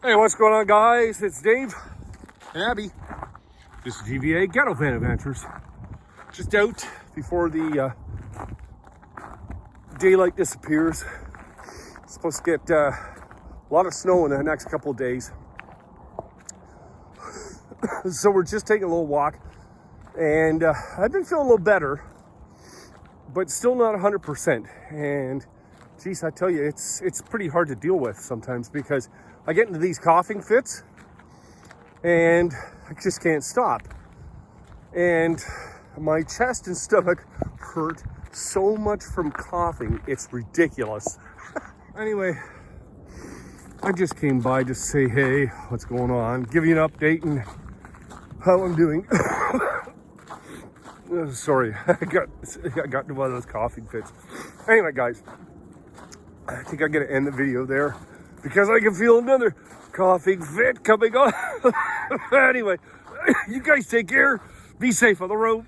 Hey, what's going on, guys? It's Dave and Abby. This is GVA Ghettovanadventures. Just out before the daylight disappears. It's supposed to get a lot of snow in the next couple of days. So we're just taking a little walk. And I've been feeling a little better, but still not 100%. And geez, I tell you, it's pretty hard to deal with sometimes because I get into these coughing fits and I just can't stop. And my chest and stomach hurt so much from coughing, it's ridiculous. Anyway, I just came by to say, hey, what's going on? Give you an update and how I'm doing. Sorry, I got into one of those coughing fits. Anyway, guys, I think I'm going to end the video there because I can feel another coughing fit coming on. Anyway, you guys take care. Be safe on the road.